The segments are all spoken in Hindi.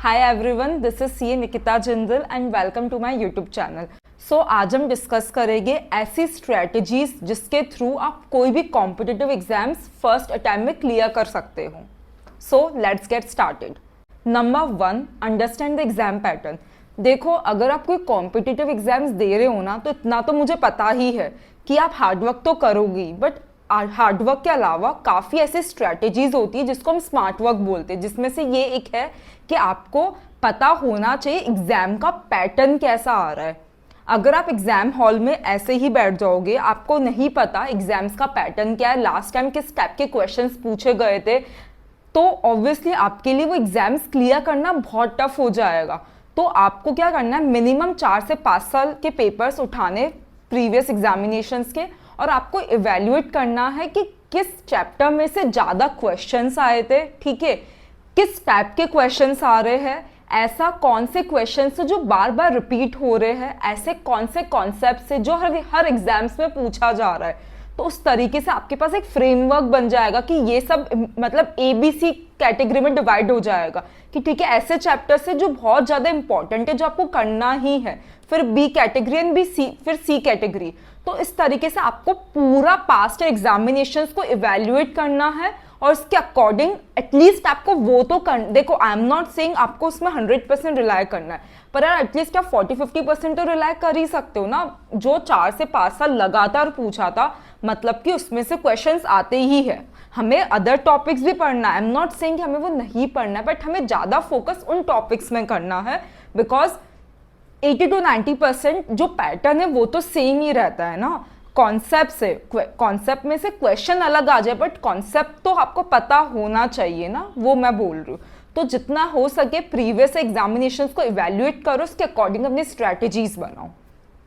Hi everyone, this is C Nikita Jindal and welcome to my YouTube channel. So आज हम डिस्कस करेंगे ऐसी स्ट्रेटजीज जिसके थ्रू आप कोई भी कॉम्पिटिटिव एग्जाम्स फर्स्ट अटेम्प्ट में क्लियर कर सकते हो। So let's get started. Number 1, understand the exam pattern. देखो, अगर आप कोई कॉम्पिटिटिव एग्जाम्स दे रहे हो ना, तो इतना तो मुझे पता ही है कि आप हार्डवर्क तो करोगी, बट हार्डवर्क के अलावा काफ़ी ऐसे स्ट्रैटेजीज होती है जिसको हम स्मार्ट वर्क बोलते हैं, जिसमें से ये एक है कि आपको पता होना चाहिए एग्जाम का पैटर्न कैसा आ रहा है। अगर आप एग्जाम हॉल में ऐसे ही बैठ जाओगे, आपको नहीं पता एग्जाम्स का पैटर्न क्या है, लास्ट टाइम किस टाइप के क्वेश्चंस पूछे गए थे, तो ऑब्वियसली आपके लिए वो एग्जाम्स क्लियर करना बहुत टफ हो जाएगा। तो आपको क्या करना है, मिनिमम 4 से 5 साल के पेपर्स उठाने प्रीवियस एग्जामिनेशंस के, और आपको इवेल्युएट करना है कि किस चैप्टर में से ज़्यादा क्वेश्चंस आए थे, ठीक है, किस टाइप के क्वेश्चंस आ रहे हैं, ऐसा कौन से क्वेश्चंस है जो बार बार रिपीट हो रहे हैं, ऐसे कौन से कॉन्सेप्ट से जो हर एग्जाम्स में पूछा जा रहा है। तो उस तरीके से आपके पास एक फ्रेमवर्क बन जाएगा कि ये सब मतलब ABC कैटेगरी में डिवाइड हो जाएगा कि ठीक है, ऐसे चैप्टर से जो बहुत ज़्यादा इंपॉर्टेंट है, जो आपको करना ही है, फिर B कैटेगरी एंड फिर C कैटेगरी। तो इस तरीके से आपको पूरा पास्ट एग्जामिनेशंस को इवेल्युएट करना है और इसके अकॉर्डिंग एटलीस्ट आपको वो तो देखो, आई एम नॉट सेइंग आपको उसमें 100% रिलाय करना है, पर यार एटलीस्ट आप 40-50% तो रिलाय कर ही सकते हो ना। जो 4 से 5 साल लगातार पूछा था, मतलब कि उसमें से क्वेश्चंस आते ही है। हमें अदर टॉपिक्स भी पढ़ना है, आई एम नॉट सेइंग हमें वो नहीं पढ़ना है, बट हमें ज़्यादा फोकस उन टॉपिक्स में करना है, बिकॉज 80 to 90% जो पैटर्न है वो तो सेम ही रहता है ना। कॉन्सेप्ट में से क्वेश्चन अलग आ जाए, बट कॉन्सेप्ट तो आपको पता होना चाहिए ना, वो मैं बोल रही हूँ। तो जितना हो सके प्रीवियस एग्जामिनेशंस को इवेल्युएट करो, उसके अकॉर्डिंग अपनी स्ट्रैटेजीज बनाओ,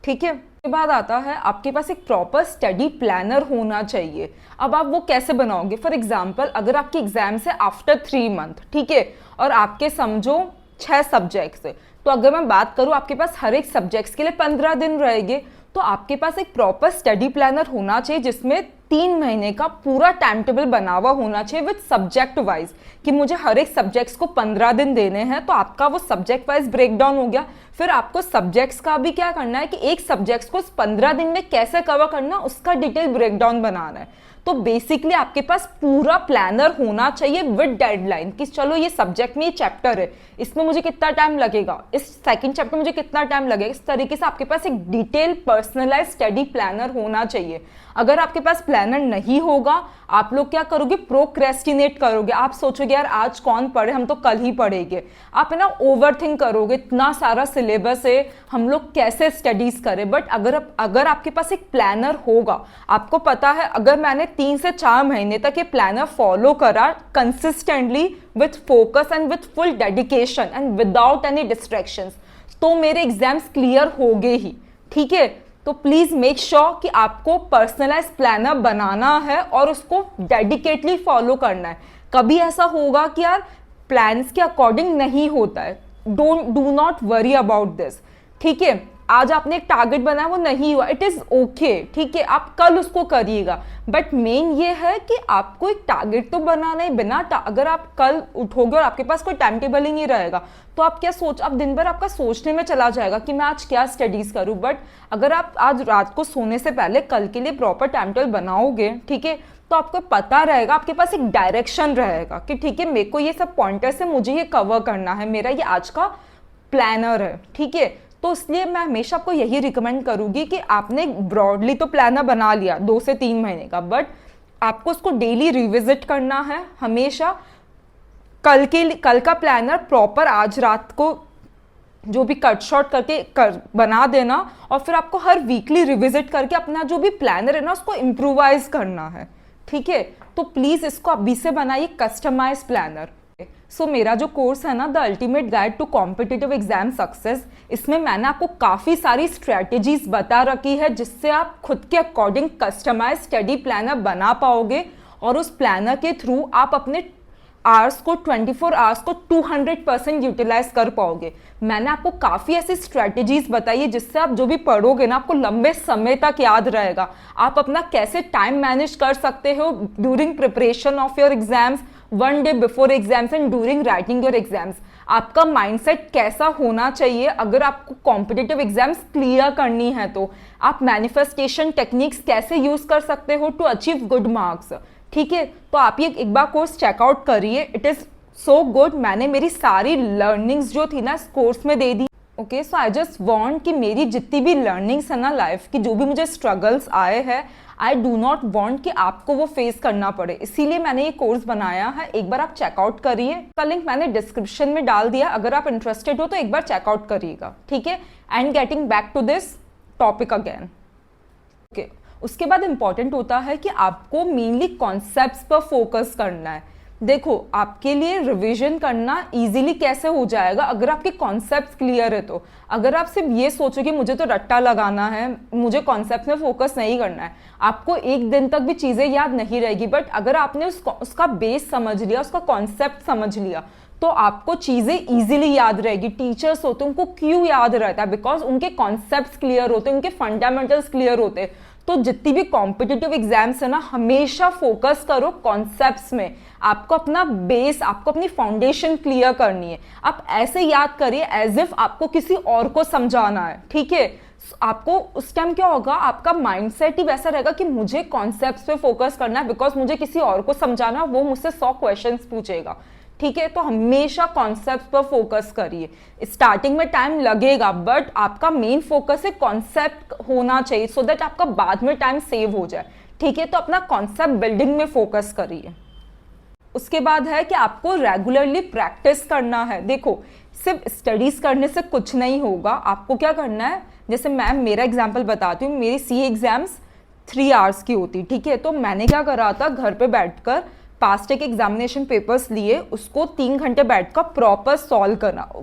ठीक है। उसके बाद आता है आपके पास एक प्रॉपर स्टडी प्लानर होना चाहिए। अब आप वो कैसे बनाओगे? फॉर एग्जाम्पल, अगर आपकी एग्जाम है आफ्टर 3 मंथ, ठीक है, और आपके समझो 6 सब्जेक्ट्स है, तो अगर मैं बात करूँ आपके पास हर एक सब्जेक्ट्स के लिए 15 दिन रहेंगे, तो आपके पास एक प्रॉपर स्टडी प्लानर होना चाहिए जिसमें 3 महीने का पूरा टाइम टेबल बना हुआ होना चाहिए विद सब्जेक्ट वाइज, कि मुझे हर एक सब्जेक्ट्स को 15 दिन देने हैं, तो आपका वो सब्जेक्ट वाइज ब्रेक डाउन हो गया। फिर आपको सब्जेक्ट्स का भी क्या करना है कि एक सब्जेक्ट्स को 15 दिन में कैसे कवर करना, उसका डिटेल ब्रेक डाउन बनाना है। तो बेसिकली आपके पास पूरा प्लानर होना चाहिए विद डेडलाइन, कि चलो ये सब्जेक्ट में ये चैप्टर है, इसमें मुझे कितना टाइम लगेगा, इस सेकंड चैप्टर में मुझे कितना टाइम लगेगा। इस तरीके से आपके पास एक डिटेल पर्सनलाइज स्टडी प्लानर होना चाहिए। अगर आपके पास प्लानर नहीं होगा, आप लोग क्या करोगे, प्रोक्रेस्टिनेट करोगे। आप सोचोगे यार आज कौन पढ़े, हम तो कल ही पढ़ेंगे। आप है ना ओवरथिंक करोगे, इतना सारा सिलेबस है, हम लोग कैसे स्टडीज करें। बट अगर आपके पास एक प्लानर होगा, आपको पता है अगर मैंने 3 से 4 महीने तक ये प्लानर फॉलो करा consistently with focus and with full dedication and without any distractions, तो मेरे एग्जाम्स क्लियर हो गए ही, ठीक है। तो प्लीज मेक श्योर कि आपको पर्सनलाइज प्लानर बनाना है और उसको डेडिकेटली फॉलो करना है। कभी ऐसा होगा कि यार प्लान्स के अकॉर्डिंग नहीं होता है, do not worry about this, ठीक है। आज आपने एक टारगेट बनाया, वो नहीं हुआ, इट इज ओके, ठीक है, आप कल उसको करिएगा। बट मेन ये है कि आपको एक टारगेट तो बनाना ही, अगर आप कल उठोगे और आपके पास कोई टाइम टेबल ही नहीं रहेगा, तो आप आप दिन भर आपका सोचने में चला जाएगा कि मैं आज क्या स्टडीज करूं। बट अगर आप आज रात को सोने से पहले कल के लिए प्रॉपर टाइम टेबल बनाओगे, ठीक है, तो आपको पता रहेगा, आपके पास एक डायरेक्शन रहेगा कि ठीक है, मेरे को ये सब पॉइंटर्स है, मुझे ये कवर करना है, मेरा ये आज का प्लानर है, ठीक है। तो इसलिए मैं हमेशा आपको यही रिकमेंड करूंगी कि आपने ब्रॉडली तो प्लानर बना लिया 2 से 3 महीने का, बट आपको उसको डेली रिविजिट करना है। हमेशा कल का प्लानर प्रॉपर आज रात को जो भी कट शॉर्ट करके बना देना, और फिर आपको हर वीकली रिविजिट करके अपना जो भी प्लानर है ना उसको इम्प्रूवाइज करना है, ठीक है। तो प्लीज इसको अभी से बनाइए कस्टमाइज प्लानर। सो मेरा जो कोर्स है ना, the ultimate guide to competitive exam success, इसमें मैंने आपको काफ़ी सारी स्ट्रैटेजीज बता रखी है जिससे आप खुद के अकॉर्डिंग कस्टमाइज स्टडी प्लानर बना पाओगे, और उस प्लानर के थ्रू आप अपने आवर्स को 24 आवर्स को 200% यूटिलाइज कर पाओगे। मैंने आपको काफ़ी ऐसी स्ट्रैटेजीज बताई है जिससे आप जो भी पढ़ोगे ना आपको लंबे समय तक याद रहेगा। आप अपना कैसे टाइम मैनेज कर सकते हो during preparation of your exams, 1 day before exams and during writing your exams. आपका माइंडसेट कैसा होना चाहिए अगर आपको कॉम्पिटिटिव एग्जाम्स क्लियर करनी है, तो आप मैनिफेस्टेशन टेक्निक्स कैसे यूज कर सकते हो टू अचीव गुड मार्क्स। ठीक है, तो आप ये एक बार कोर्स चेकआउट करिए, इट इज सो गुड। मैंने मेरी सारी लर्निंग्स जो थी ना इस कोर्स में दे दी। Okay, so I just want कि मेरी जितनी भी लर्निंग्स है ना लाइफ की, जो भी मुझे स्ट्रगल्स आए हैं, आई डू नॉट वांट कि आपको वो फेस करना पड़े, इसीलिए मैंने ये कोर्स बनाया है। एक बार आप चेकआउट करिए, का लिंक मैंने डिस्क्रिप्शन में डाल दिया, अगर आप इंटरेस्टेड हो तो एक बार चेकआउट करिएगा। ठीक है, and getting back to this topic again. Okay, उसके बाद इंपॉर्टेंट होता है कि आपको मेनली कॉन्सेप्ट्स पर फोकस करना है। देखो, आपके लिए रिवीजन करना इजीली कैसे हो जाएगा अगर आपके कॉन्सेप्ट्स क्लियर है। तो अगर आप सिर्फ ये सोचो कि मुझे तो रट्टा लगाना है, मुझे कॉन्सेप्ट में फोकस नहीं करना है, आपको एक दिन तक भी चीज़ें याद नहीं रहेगी। बट अगर आपने उसका बेस समझ लिया, उसका कॉन्सेप्ट समझ लिया, तो आपको चीज़ें इजीली याद रहेगी। टीचर्स होते हैं, उनको क्यों याद रहता है? बिकॉज उनके कॉन्सेप्ट्स क्लियर होते हैं, उनके फंडामेंटल्स क्लियर होते हैं। तो जितनी भी कॉम्पिटिटिव एग्जाम्स है ना, हमेशा फोकस करो कॉन्सेप्ट्स में। आपको अपना बेस, आपको अपनी फाउंडेशन क्लियर करनी है। आप ऐसे याद करिए एज इफ आपको किसी और को समझाना है। ठीक है, आपको उस टाइम क्या होगा, आपका माइंडसेट ही वैसा रहेगा कि मुझे कॉन्सेप्ट्स पे फोकस करना है, बिकॉज मुझे किसी और को समझाना, वो मुझसे 100 क्वेश्चंस पूछेगा। ठीक है, तो हमेशा कॉन्सेप्ट पर फोकस करिए। स्टार्टिंग में टाइम लगेगा, बट आपका मेन फोकस है कॉन्सेप्ट होना चाहिए, सो दैट आपका बाद में टाइम सेव हो जाए। ठीक है, तो अपना कॉन्सेप्ट बिल्डिंग में फोकस करिए। उसके बाद है कि आपको रेगुलरली प्रैक्टिस करना है। देखो, सिर्फ स्टडीज करने से कुछ नहीं होगा, आपको क्या करना है, जैसे मैं मेरा एग्जाम्पल बताती हूँ। मेरी सीए एग्जाम्स 3 आवर्स की होती। ठीक है, तो मैंने क्या करा था, घर पे बैठकर पास्ट के एग्जामिनेशन पेपर्स लिए, उसको 3 घंटे बैठकर प्रॉपर सॉल्व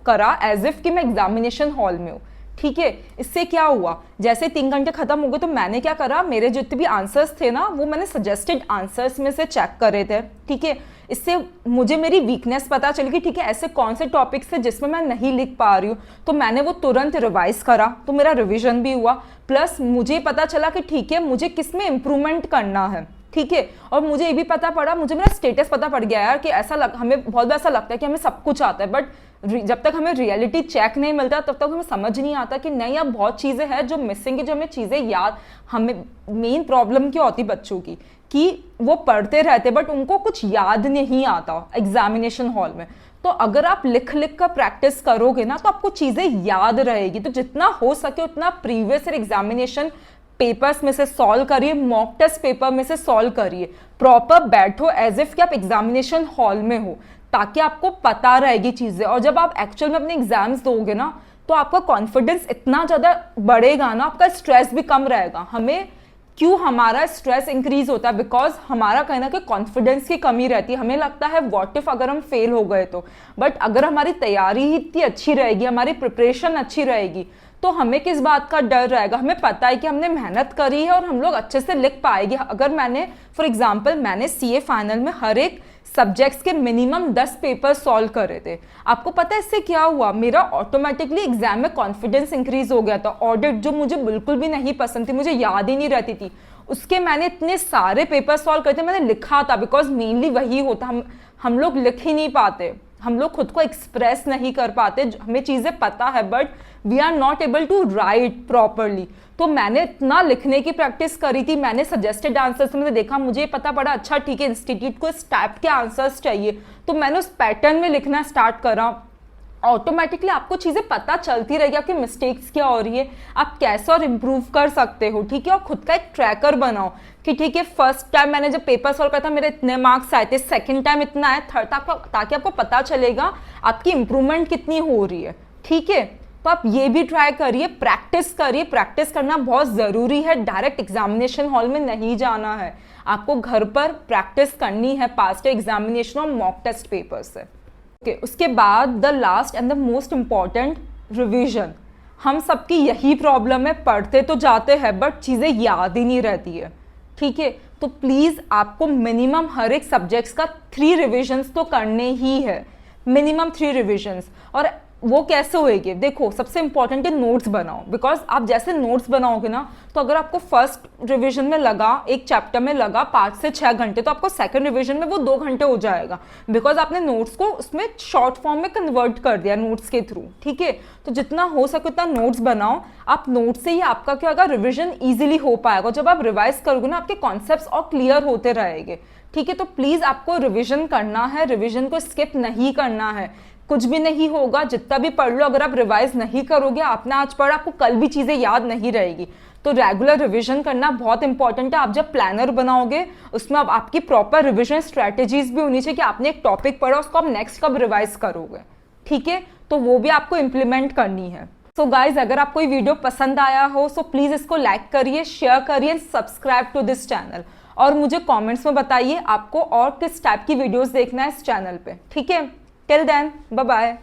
करा एज इफ कि मैं एग्जामिनेशन हॉल में हूँ। ठीक है, इससे क्या हुआ, जैसे 3 घंटे खत्म हो गए तो मैंने क्या करा, मेरे जितने भी आंसर्स थे ना, वो मैंने सजेस्टेड आंसर्स में से चेक करे थे। ठीक है, इससे मुझे मेरी वीकनेस पता चली कि ठीक है, ऐसे कौन से टॉपिक्स थे जिसमें मैं नहीं लिख पा रही हूँ, तो मैंने वो तुरंत रिवाइज करा, तो मेरा रिविजन भी हुआ। प्लस मुझे पता चला कि ठीक है, मुझे किस में इम्प्रूवमेंट करना है। ठीक है, और मुझे ये भी पता पड़ा, मुझे मेरा स्टेटस पता पड़ गया यार, कि हमें बहुत ऐसा लगता है कि हमें सब कुछ आता है, बट जब तक हमें रियलिटी चेक नहीं मिलता तब तक हमें समझ नहीं आता कि नहीं, अब बहुत चीज़ें हैं जो मिसिंग है, जो हमें चीज़ें याद। हमें मेन प्रॉब्लम क्या होती बच्चों की, कि वो पढ़ते रहते बट उनको कुछ याद नहीं आता एग्जामिनेशन हॉल में। तो अगर आप लिख लिख कर प्रैक्टिस करोगे ना, तो आपको चीज़ें याद रहेगी। तो जितना हो सके उतना प्रीवियस ईयर एग्जामिनेशन पेपर्स में से सॉल्व करिए, मॉक टेस्ट पेपर में से सॉल्व करिए, प्रॉपर बैठो एज इफ कि आप एग्जामिनेशन हॉल में हो, ताकि आपको पता रहेगी चीज़ें। और जब आप एक्चुअल में अपने एग्जाम्स दोगे ना, तो आपका कॉन्फिडेंस इतना ज़्यादा बढ़ेगा ना, आपका स्ट्रेस भी कम रहेगा। हमें क्यों हमारा स्ट्रेस इंक्रीज होता है, बिकॉज हमारा कहीं ना कहीं कॉन्फिडेंस की कमी रहती है। हमें लगता है व्हाट इफ अगर हम फेल हो गए तो, बट अगर हमारी तैयारी ही इतनी अच्छी रहेगी, हमारी प्रिपरेशन अच्छी रहेगी, तो हमें किस बात का डर रहेगा। हमें पता है कि हमने मेहनत करी है और हम लोग अच्छे से लिख पाएंगे। अगर मैंने फॉर एग्जांपल मैंने सीए फाइनल में हर एक सब्जेक्ट्स के मिनिमम 10 पेपर सॉल्व करे थे, आपको पता है इससे क्या हुआ, मेरा ऑटोमेटिकली एग्जाम में कॉन्फिडेंस इंक्रीज हो गया था। ऑडिट जो मुझे बिल्कुल भी नहीं पसंद थी, मुझे याद ही नहीं रहती थी, उसके मैंने इतने सारे पेपर सॉल्व करते, मैंने लिखा था। बिकॉज मेनली वही होता, हम लोग लिख ही नहीं पाते, हम लोग खुद को एक्सप्रेस नहीं कर पाते, हमें चीज़ें पता है but we are not able to write properly. तो मैंने इतना लिखने की प्रैक्टिस करी थी, मैंने सजेस्टेड आंसर्स में देखा, मुझे पता पड़ा अच्छा ठीक है इंस्टीट्यूट को इस टाइप के आंसर्स चाहिए, तो मैंने उस पैटर्न में लिखना स्टार्ट करा। ऑटोमेटिकली आपको चीज़ें पता चलती रहेगी, आपकी मिस्टेक्स क्या हो रही है, आप कैसे और इम्प्रूव कर सकते हो। ठीक है, और खुद का एक ट्रैकर बनाओ कि ठीक है, फर्स्ट टाइम मैंने जब पेपर सॉल्व करा था मेरे इतने मार्क्स आए थे, सेकंड टाइम इतना आया, थर्ड, ताकि आपको पता चलेगा आपकी इंप्रूवमेंट कितनी हो रही है। ठीक है, तो आप ये भी ट्राई करिए, प्रैक्टिस करिए। प्रैक्टिस करना बहुत ज़रूरी है, डायरेक्ट एग्जामिनेशन हॉल में नहीं जाना है, आपको घर पर प्रैक्टिस करनी है पास्ट एग्जामिनेशन और मॉक टेस्ट पेपर से। ओके, उसके बाद the last and the most important, revision. हम सबकी यही प्रॉब्लम है, पढ़ते तो जाते हैं बट चीज़ें याद ही नहीं रहती है। ठीक है, तो प्लीज़ आपको मिनिमम हर एक सब्जेक्ट्स का 3 रिविजन्स तो करने ही है, मिनिमम 3 रिविजन्स। और वो कैसे होएगी? देखो, सबसे इंपॉर्टेंट है नोट्स बनाओ, बिकॉज आप जैसे नोट्स बनाओगे ना, तो अगर आपको फर्स्ट रिवीजन में लगा, एक चैप्टर में लगा 5 से 6 घंटे, तो आपको सेकंड रिवीजन में वो 2 घंटे हो जाएगा, बिकॉज आपने नोट्स को उसमें शॉर्ट फॉर्म में कन्वर्ट कर दिया नोट्स के थ्रू। ठीक है, तो जितना हो सके उतना नोट्स बनाओ। आप नोट से ही आपका क्या होगा, रिविजन ईजिली हो पाएगा। जब आप रिवाइज करोगे ना, आपके कॉन्सेप्ट्स और क्लियर होते रहेंगे। ठीक है, तो प्लीज आपको रिविजन करना है, रिविजन को स्किप नहीं करना है। कुछ भी नहीं होगा, जितना भी पढ़ लो, अगर आप रिवाइज नहीं करोगे, आपने आज पढ़ा, आपको कल भी चीजें याद नहीं रहेगी। तो रेगुलर रिवीजन करना बहुत इंपॉर्टेंट है। आप जब प्लानर बनाओगे, उसमें अब आपकी प्रॉपर रिवीजन स्ट्रेटेजीज भी होनी चाहिए कि आपने एक टॉपिक पढ़ा, उसको आप नेक्स्ट कब रिवाइज करोगे। ठीक है, तो वो भी आपको इंप्लीमेंट करनी है। सो गाइज, अगर आपको ये वीडियो पसंद आया हो, सो प्लीज इसको लाइक करिए, शेयर करिए, सब्सक्राइब टू दिस चैनल। और मुझे कमेंट्स में बताइए आपको और किस टाइप की वीडियोस देखना है इस चैनल पे। ठीक है, टिल देन, बाय बाय।